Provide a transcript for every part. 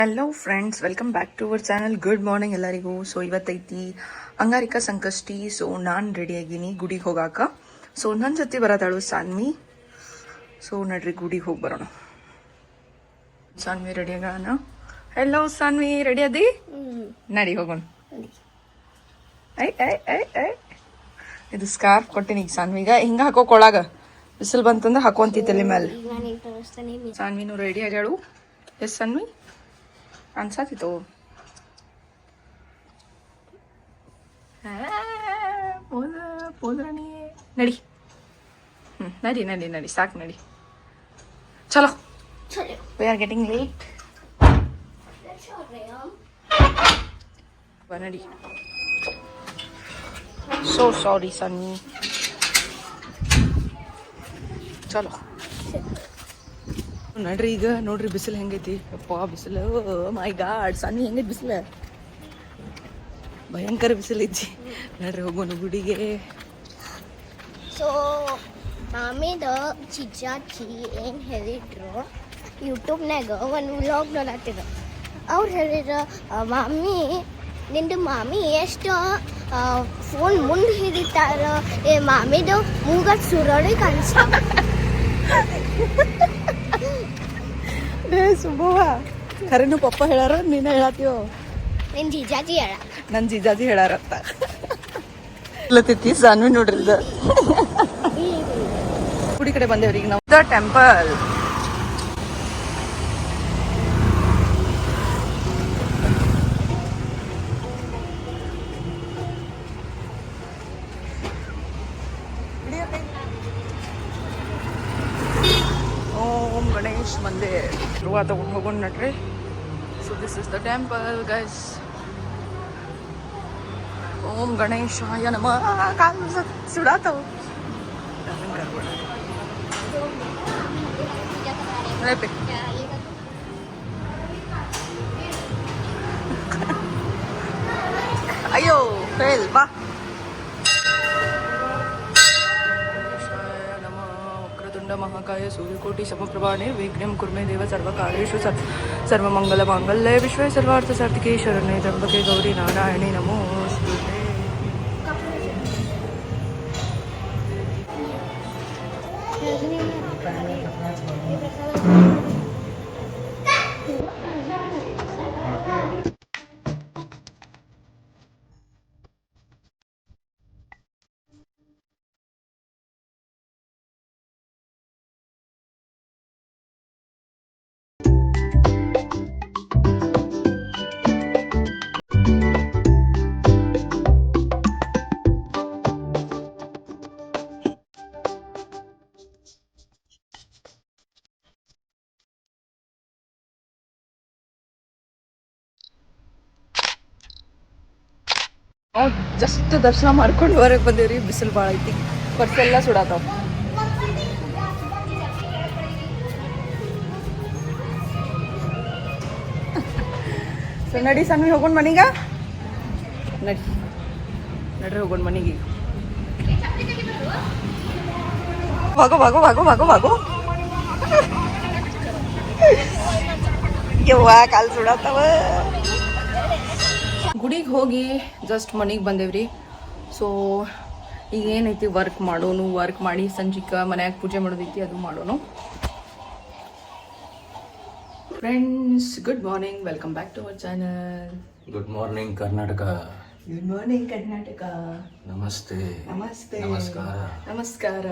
Hello friends, welcome back to our channel. Good morning ಎಲ್ಲರಿಗೂ. So ಇವತ್ತೈತಿ Angarika Sankashti. So ನಾನು ರೆಡಿಯಾಗೀನಿ ಗುಡಿಗೆ ಹೋಗಾಕ. ಸೊ ನನ್ನ ಜೊತೆ ಬರತಾಳು ಸಾನ್ವಿ. ಸೊ ನಡ್ರಿ ಗುಡಿಗೆ ಹೋಗಿ ಬರೋಣ. ಸಾನ್ವಿ ರೆಡಿ ಆಗೋಣ. ಹೆಲೋ ಸಾನ್ವಿ, ರೆಡಿ ಅದಿ? ನಡಿ ಹೋಗೋಣ. ಐ ಐ ಐ ಐ ಇದು ಸ್ಕಾರ್ಫ್ ಕೊಟ್ಟಿನಿ ಈಗ ಸಾನ್ವಿಗ. ಹಿಂಗೆ ಹಾಕೋಕೊಳಗ ಬಿಸಿಲು ಬಂತಂದ್ರೆ ಹಾಕೊಂತಿತ್ತಲ್ಲಿ ಮೇಲೆ. ಸಾನ್ವಿನೂ ರೆಡಿ ಆಗ್ಯಾಳು. ಎಸ್ ಸಾನ್ವಿ ಅನ್ಸಾತಿತ್ತು. ಪೋದ್ರಾಣಿ ನಡಿ. ನಡಿ ನಡಿ ನಡಿ ಸಾಕು ನಡಿ. ಚಲೋ, ವಿ ಆರ್ ಗೆಟಿಂಗ್ ಲೇಟ್. ನಡಿ. ಸೋ ಸಾರಿ ಸನ್ನಿ. ಚಲೋ ನಡ್ರಿ. ಈಗ ನೋಡ್ರಿ ಬಿಸಿಲು ಹೆಂಗೈತಿ. ಅಪ್ಪ ಬಿಸಿಲು, ಮೈ ಗಾಡ್. ಸನ್ನಿ ಹೆಂಗೈತಿ ಬಿಸಿಲು? ಭಯಂಕರ ಬಿಸಿಲು ಐತಿ. ನಡ್ರಿ ಹೋಗೋಣ ಗುಡಿಗೆ. ಸೊ ಮಾಮಿದ ಚಿಜ್ಜಾಜಿ ಏನು ಹೇಳಿದ್ರು, ಯೂಟ್ಯೂಬ್ನಾಗ ಒಂದು ವ್ಲಾಗ್ ನೋಡತ್ತಿದ್ರು. ಅವ್ರು ಹೇಳಿದ್ರು, ಮಾಮಿ ನಿಂದು ಮಾಮಿ ಎಷ್ಟು ಫೋನ್ ಮುಂದೆ ಹಿಡಿತಾರ, ಏ ಮಾಮಿದು ಮೂಗ ಸುರಳಿ ಕಾಣಿಸ್ತ. ಸುಬ್ಬವ್ವ ಖರೇನು ಪಪ್ಪ ಹೇಳಾರ ನೀನ ಹೇಳತ್ತೀವೋ? ನಿನ್ನ ಜಿಜಾಜಿ ಹೇಳ. ನನ್ನ ಜಿಜಾಜಿ ಹೇಳಾರತ್ತ. ಇಲ್ಲತ್ತೈತಿ ಸಾನ್ವಿ ನೋಡ್ರಿ. ಇದು ಗುಡಿ ಕಡೆ ಬಂದೇವ್ರಿ ಈಗ ನಾವು. The temple. ಓಂ ಗಣೇಶ್ ಮಂದಿರ್. ಧ್ರುವ ತಗೊಂಡು ಹೋಗೋಣ ನಡ್ರಿ. So this is the temple guys. ಓಂ ಗಣೇಶಾಯ ನಮಃ. ಕಾಲು ಸುಡಾತವು. ಅಯ್ಯೋ ಫೇಲ್. ಬಾ. महाकाय सूर्यकोटि समप्रभा निर्विघ्नं कुरु मे देव सर्वकार्येषु सर्वमंगलमांगल्ये विश्वे सर्वार्थसाधिके शरण्ये त्र्यंबके गौरी नारायणी नमोस्तुते. ಜಸ್ಟ್ ದರ್ಶನ ಮಾಡ್ಕೊಂಡು ಹೊರಗೆ ಬಂದೇವ್ರಿ. ಬಿಸಿಲು ಭಾಳ ಐತಿ. ಪರ್ಸೆಲ್ಲ ಸುಡಾತಾವ. ಸೊ ನಡಿ ಸನ್ವಿ ಹೋಗೋಣ ಮನೀಗ. ನಡಿ ನಡ್ರಿ ಹೋಗೋಣ ಮನೆಗೆ. ಭಾಗೋ ಭಾಗೋ ಭಾಗೋ ಭಾಗೋ ಭಾಗೋ. ಯವ್ವ ಕಾಲು ಸುಡಾತಾವ. ಗುಡಿಗೆ ಹೋಗಿ ಜಸ್ಟ್ ಮನೆಗೆ ಬಂದೇವ್ರಿ. ಸೊ ಈಗ ಏನೈತಿ ವರ್ಕ್ ಮಾಡೋನು. ವರ್ಕ್ ಮಾಡಿ ಸಂಜಿಕ ಮನ್ಯಾಗ ಪೂಜೆ ಮಾಡೋದೈತಿ, ಅದು ಮಾಡೋನು. Friends, good morning. Welcome back to our channel. Good morning Karnataka. Good morning Karnataka. ನಮಸ್ತೆ. ನಮಸ್ತೆ. ನಮಸ್ಕಾರ. ನಮಸ್ಕಾರ.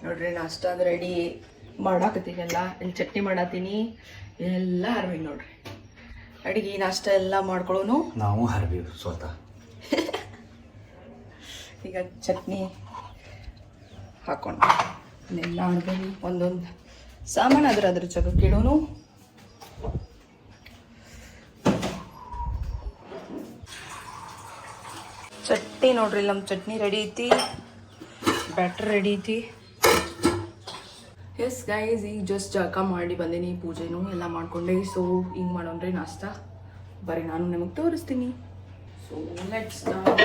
ನೋಡ್ರಿ ನಾಷ್ಟ ಅದು ರೆಡಿ ಮಾಡಾಕತ್ತೀನಲ್ಲ. ಇಲ್ಲಿ ಚಟ್ನಿ ಮಾಡತ್ತೀನಿ. ಎಲ್ಲ ಹರ್ಬೇಕು ನೋಡ್ರಿ. ಅಡಿಗೆ ನಾಷ್ಟ ಎಲ್ಲ ಮಾಡ್ಕೊಳ್ಳೋನು. ನಾವು ಹರ್ಬೇಕು ಸ್ವತಃ. ಈಗ ಚಟ್ನಿ ಹಾಕೊಂಡು ಎಲ್ಲ ಅಡ್ಗೆ ಒಂದೊಂದು ಸಾಮಾನು ಅದ್ರ ಜಗಕ್ಕೆ ಇಡೋನು. ಚಟ್ನಿ ನೋಡ್ರಿ, ನಮ್ಮ ಚಟ್ನಿ ರೆಡಿ ಐತಿ. ಬ್ಯಾಟರ್ ರೆಡಿ ಐತಿ. ಎಸ್ ಗೈಸ್, ಈಗ ಜಸ್ಟ್ ಜಳಕ ಮಾಡಿ ಬಂದೀನಿ. ಪೂಜೆನೂ ಎಲ್ಲ ಮಾಡ್ಕೊಂಡೆ. ಸೊ ಈಗ ಮಾಡೋಣ್ರಿ ನಾಷ್ಟ. ಬರ್ರಿ ನಾನು ನಿಮಗೆ ತೋರಿಸ್ತೀನಿ. So let's start.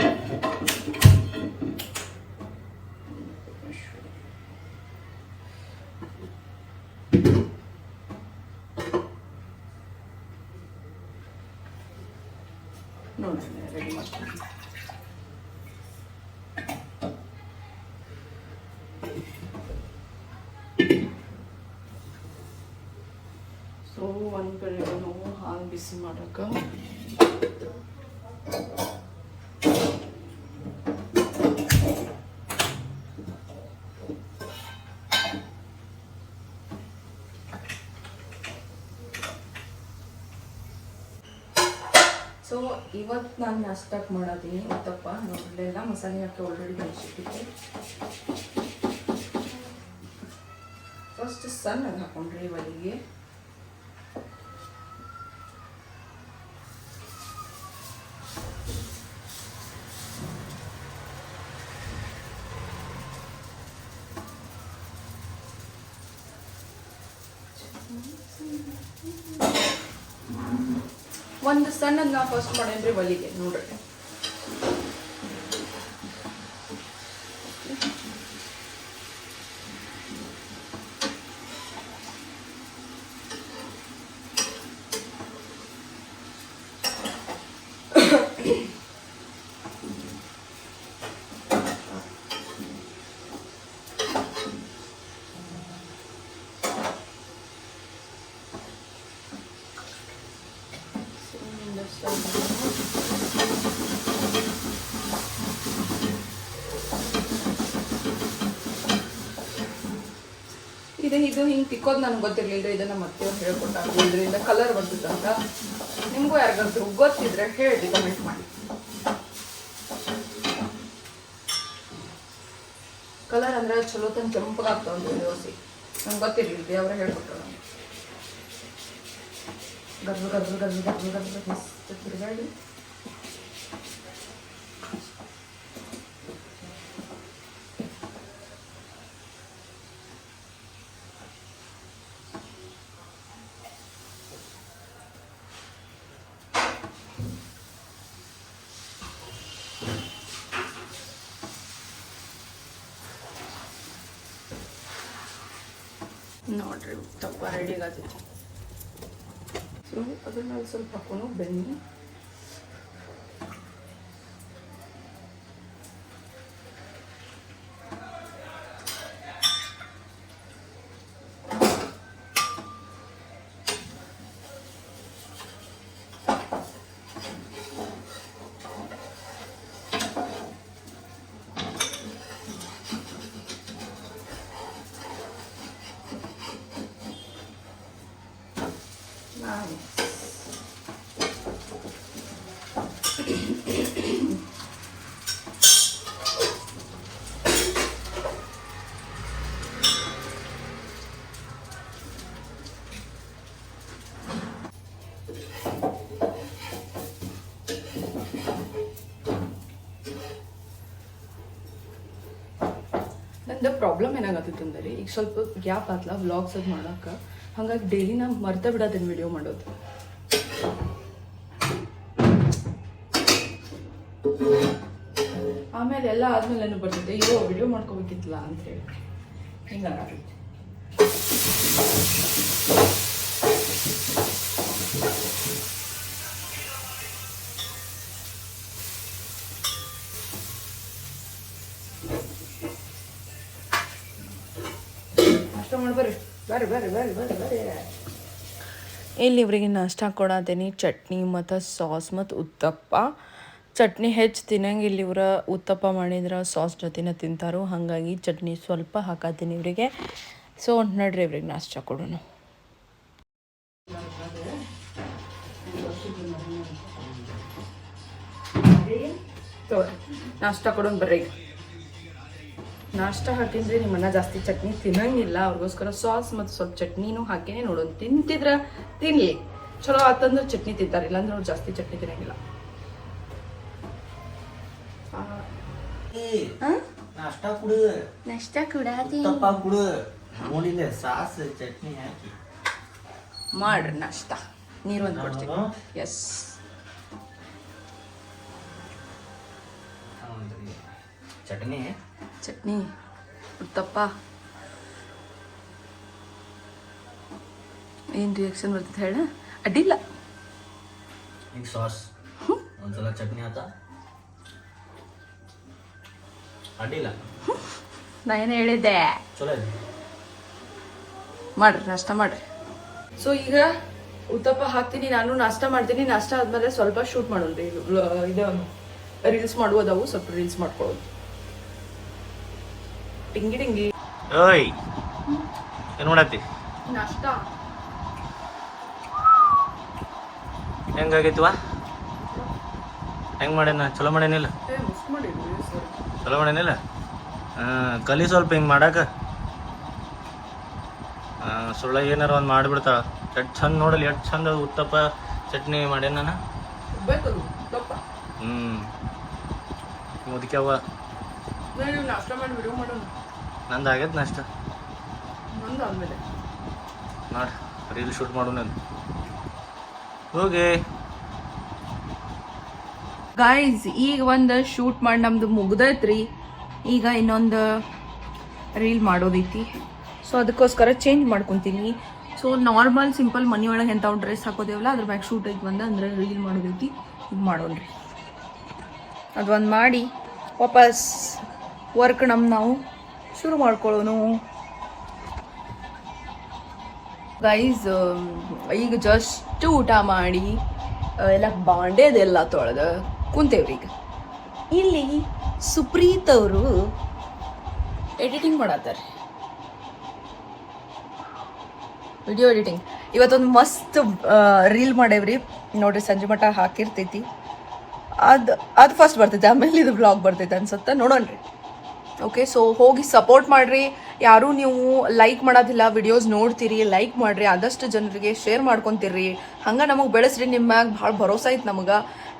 ನೋಡ್ರಿ ರೆಡಿ ಮಾಡ್ತೀನಿ. ಸೊ ಒಂದು ಕಡೆ ನಾವು ಹಾಲು ಬಿಸಿ ಮಾಡೋಕೆ ಸೊ ಇವತ್ತು ನಾನು ನಾಷ್ಟಕ್ಕೆ ಮಾಡೋದೀನಿ ಉತ್ತಪ್ಪ. ನೋಡಲೆಲ್ಲ ಮಸಾಲೆ ಹಾಕಿ ಆಲ್ರೆಡಿ ಬೆಳೆಸಿಟ್ಟಿದ್ದೆ. ಫಸ್ಟ್ ಸಣ್ಣಗೆ ಹಾಕೊಂಡ್ರಿ ಒಲೆಗೆ. ಒಂದು ಸಣ್ಣದ ನಾ ಫಸ್ಟ್ ಮಾಡೇನ್ರಿ ಒಲಿಗೆ ನೋಡ್ರಿ. ಇದು ಹಿಂಗೆ ತಿಕ್ಕೋದು ನನಗೆ ಗೊತ್ತಿರಲಿಲ್ಲ. ಇದನ್ನು ಮತ್ತೆ ಹೇಳ್ಕೊಟ್ಟಾಗ ಇದರಿಂದ ಕಲರ್ ಬರ್ತದಂತ. ನಿಮಗೂ ಯಾರಿಗಾದ್ರು ಗೊತ್ತಿದ್ರೆ ಹೇಳಿ ಕಮೆಂಟ್ ಮಾಡಿ. ಕಲರ್ ಅಂದ್ರೆ ಚಲೋ ತಂದು ಕೆಂಪಗಾಗ್ತಾವ ಒಂದು ದೋಸೆ. ನಂಗೆ ಗೊತ್ತಿರಲಿಲ್ಲ, ದೇವ್ರ ಹೇಳ್ಕೊಟ್ರು. ಗರ್ಭ ಗರ್ಭ ಗರ್ಭ ಗರ್ಭ ಗರ್ಭ ಮಸ್ತ್ ತಿರುಗಾಡಿ ನೋಡ್ರಿ ಉತ್ತಪ್ಪ ರೆಡಿ ಆಗತ್ತೆ. ಸೊ ಅದನ್ನ ಸ್ವಲ್ಪ ಹಾಕೊಂಡು ಬೆಣ್ಣೆ, ನಂದು ಪ್ರಾಬ್ಲಮ್ ಏನಾಗತ್ತಿತ್ತು ಅಂದರೆ ಈಗ ಸ್ವಲ್ಪ ಗ್ಯಾಪ್ ಆತ್ಲ ವ್ಲಾಗ್ಸ್ ಅದು ಮಾಡೋಕೆ. ಹಾಗಾಗಿ ಡೈಲಿ ನಾನು ಮರ್ತ ಬಿಡೋದೇನು ವಿಡಿಯೋ ಮಾಡೋದು. ಆಮೇಲೆ ಎಲ್ಲ ಆದ್ಮೇಲೆ ಏನು ಬರ್ತಿದ್ದೆ, ಅಯ್ಯೋ ವಿಡಿಯೋ ಮಾಡ್ಕೋಬೇಕಿತ್ತಲ್ಲ ಅಂತೇಳಿ ಹಿಂಗಾಗತ್ತೆ. ಇಲ್ಲಿ ಇವರಿಗೆ ನಾಷ್ಟ ಕೊಡತೀನಿ ಚಟ್ನಿ ಮತ್ತು ಸಾಸ್ ಮತ್ತು ಉತ್ತಪ್ಪ. ಚಟ್ನಿ ಹೆಚ್ಚು ತಿನ್ನಂಗಿಲ್ಲ ಇವ್ರ, ಉತ್ತಪ್ಪ ಮಾಡಿದ್ರೆ ಸಾಸ್ ಜೊತೆನ ತಿಂತಾರೋ, ಹಾಗಾಗಿ ಚಟ್ನಿ ಸ್ವಲ್ಪ ಹಾಕತ್ತೀನಿ ಇವರಿಗೆ. ಸೊ ನಡ್ರಿ ಇವ್ರಿಗೆ ನಾಷ್ಟ ಕೊಡೋಣ. ನಾಷ್ಟ ಕೊಡೋಣ ಬರ್ರಿ. ನಾಷ್ಟ ಹಾಕಿದ್ರೆ ನಿಮ್ಮನ್ನ ಜಾಸ್ತಿ ಚಟ್ನಿ ತಿನ್ನಂಗಿಲ್ಲ, ಅವ್ರಿಗೋಸ್ಕರ ಸಾಸ್ ಮತ್ತು ಸ್ವಲ್ಪ ಚಟ್ನಿನೂ ಹಾಕಿನೇ ನೋಡೋಣ. ತಿಂತಿದ್ರೆ ತಿನ್ಲಿ, ಚಲೋ ಆತಂದ್ರೆ ಚಟ್ನಿ ತಿಂತಾರೆ, ಇಲ್ಲಾಂದ್ರೆ ಅವ್ರು ಜಾಸ್ತಿ ಚಟ್ನಿ ತಿನ್ನಂಗಿಲ್ಲ. ನಾಷ್ಟಾ ಕುಡು, ನಾಷ್ಟ ಕುಡಾತಿ ಉತ್ತಪ್ಪ ಕುಡು, ನೋಡಿಲ್ಲ ಸಾಸ್ ಚಟ್ನಿ ಹಾಕಿ ಮಾಡ್ರಿ ನಾಷ್ಟ. ನೀರು ಒಂದು ಕೊಡ್ತೀನಿ. ಎಸ್, ಚಟ್ನಿ ಚಟ್ನಿ ಉತ್ತಪ್ಪ. ಏನು ರಿಯಾಕ್ಷನ್ ಬರ್ತದೆ ಹೇಳ? ಅಡ್ಡಿಲ್ಲ. ಈಗ ಸಾಸ್ ಒಂದ್ಸಲ ಚಟ್ನಿ ಆತ ಅಡ್ಡಿಲ್ಲ, ನಾ ಏನು ಹೇಳಿದ್ದೆ, ಚಲೋ ಇದೆ. ಮಾಡ್ರಿ ನಾಷ್ಟ ಮಾಡ್ರಿ. ಸೊ ಈಗ ಉತ್ತಪ್ಪ ಹಾಕ್ತೀನಿ, ನಾನು ನಾಷ್ಟ ಮಾಡ್ತೀನಿ. ನಾಷ್ಟ ಆದ್ಮೇಲೆ ಸ್ವಲ್ಪ ಶೂಟ್ ಮಾಡೋಣ್ರಿ, ಇದು ರೀಲ್ಸ್ ಮಾಡುವುದವು, ಸ್ವಲ್ಪ ರೀಲ್ಸ್ ಮಾಡ್ಕೊಳ್ಳೋದು. ಟಿಂಗಿ ಟಿಂಗಿ ಓಯ್ ಏನು ಮಾಡತ್ತಿ? ನಾಷ್ಟ ಹೆಂಗಾಗೈತಿವಾ? ಹೆಂಗೆ ಮಾಡ್ಯಾನ? ಚಲೋ ಮಾಡ್ಯಾನಿಲ್ಲ? ಮಿಸ್ ಮಾಡಿದ್ವಿ ಸರ್. ಚಲೋ ಮಾಡ್ಯಾನಿಲ್ಲ? ಕಲಿ ಸ್ವಲ್ಪ ಹಿಂಗೆ ಮಾಡಾಕ. ಸುಳ್ಳ ಏನಾರ ಒಂದು ಮಾಡಿಬಿಡ್ತಾಳ. ಎಷ್ಟು ಚಂದ ನೋಡಲಿ, ಎಷ್ಟು ಚಂದ ಉತ್ತಪ್ಪ ಚಟ್ನಿ ಮಾಡ್ಯಾನ ನಾನು. ಬೇಕದು ಉತ್ತಪ್ಪ. ಮುದುಕ್ಯವ್ವ ನೀವು ನಾಷ್ಟ ಮಾಡಿ ವಿಡಿಯೋ ಮಾಡೋಣ. ನಂದು ಆಗೈತೆ ನಾಷ್ಟ. ನಂದು ಆದ್ಮೇಲೆ ನೋಡಿ ರೀಲ್ ಶೂಟ್ ಮಾಡು ನಾನು. ಹೋಗಿ ಗಾಯ್ಸ್, ಈಗ ಒಂದು ಶೂಟ್ ಮಾಡಿ ನಮ್ದು ಮುಗ್ದೈತ್ರಿ. ಈಗ ಇನ್ನೊಂದು ರೀಲ್ ಮಾಡೋದೈತಿ. ಸೊ ಅದಕ್ಕೋಸ್ಕರ ಚೇಂಜ್ ಮಾಡ್ಕೊತೀನಿ. ಸೊ ನಾರ್ಮಲ್ ಸಿಂಪಲ್ ಮನೆಯೊಳಗೆ ಎಂಥವು ಡ್ರೆಸ್ ಹಾಕೋದೇವಲ್ಲ ಅದ್ರ ಮ್ಯಾಗ ಶೂಟ್ ಐತಿ ಬಂದ ಅಂದ್ರೆ ರೀಲ್ ಮಾಡೋದೈತಿ. ಈಗ ಮಾಡೋಣ್ರಿ, ಅದೊಂದು ಮಾಡಿ ವಾಪಸ್ ವರ್ಕ್ ನಾವು ಶುರು ಮಾಡ್ಕೊಳ್ಳೋನು. ಗೈಸ್, ಈಗ ಜಸ್ಟ್ ಊಟ ಮಾಡಿ ಎಲ್ಲ ಬಾಂಡೆದೆಲ್ಲ ತೊಳೆದು ಕುಂತೇವ್ರಿ. ಈಗ ಇಲ್ಲಿ ಸುಪ್ರೀತ್ ಅವರು ಎಡಿಟಿಂಗ್ ಮಾಡತ್ತಾರೆ, ವಿಡಿಯೋ ಎಡಿಟಿಂಗ್. ಇವತ್ತೊಂದು ಮಸ್ತ್ ರೀಲ್ ಮಾಡೇವ್ರಿ ನೋಡ್ರಿ, ಸಂಜೆ ಮಟ್ಟ ಹಾಕಿರ್ತೈತಿ. ಅದು ಫಸ್ಟ್ ಬರ್ತೈತೆ, ಆಮೇಲೆ ಇದು ಬ್ಲಾಗ್ ಬರ್ತೈತೆ ಅನ್ಸುತ್ತೆ, ನೋಡೋಣ್ರಿ. ಓಕೆ, ಸೊ ಹೋಗಿ ಸಪೋರ್ಟ್ ಮಾಡಿರಿ. ಯಾರೂ ನೀವು ಲೈಕ್ ಮಾಡೋದಿಲ್ಲ, ವಿಡಿಯೋಸ್ ನೋಡ್ತೀರಿ, ಲೈಕ್ ಮಾಡಿರಿ, ಆದಷ್ಟು ಜನರಿಗೆ ಶೇರ್ ಮಾಡ್ಕೊತಿರ್ರಿ. ಹಂಗೆ ನಮಗೆ ಬೆಳೆಸ್ರಿ, ನಿಮ್ಮ ಮ್ಯಾಗ ಭಾಳ ಭರೋಸಾ ಐತೆ ನಮಗೆ.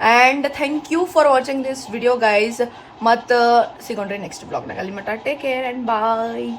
And thank you for watching this video guys. ಮತ್ತು ಸಿಗೋಣ್ರಿ ನೆಕ್ಸ್ಟ್ ಬ್ಲಾಗ್ನಾಗ. ಅಲ್ಲಿ ಮಟ್ಟ ಟೇಕ್ ಕೇರ್ ಆ್ಯಂಡ್ ಬಾಯ್.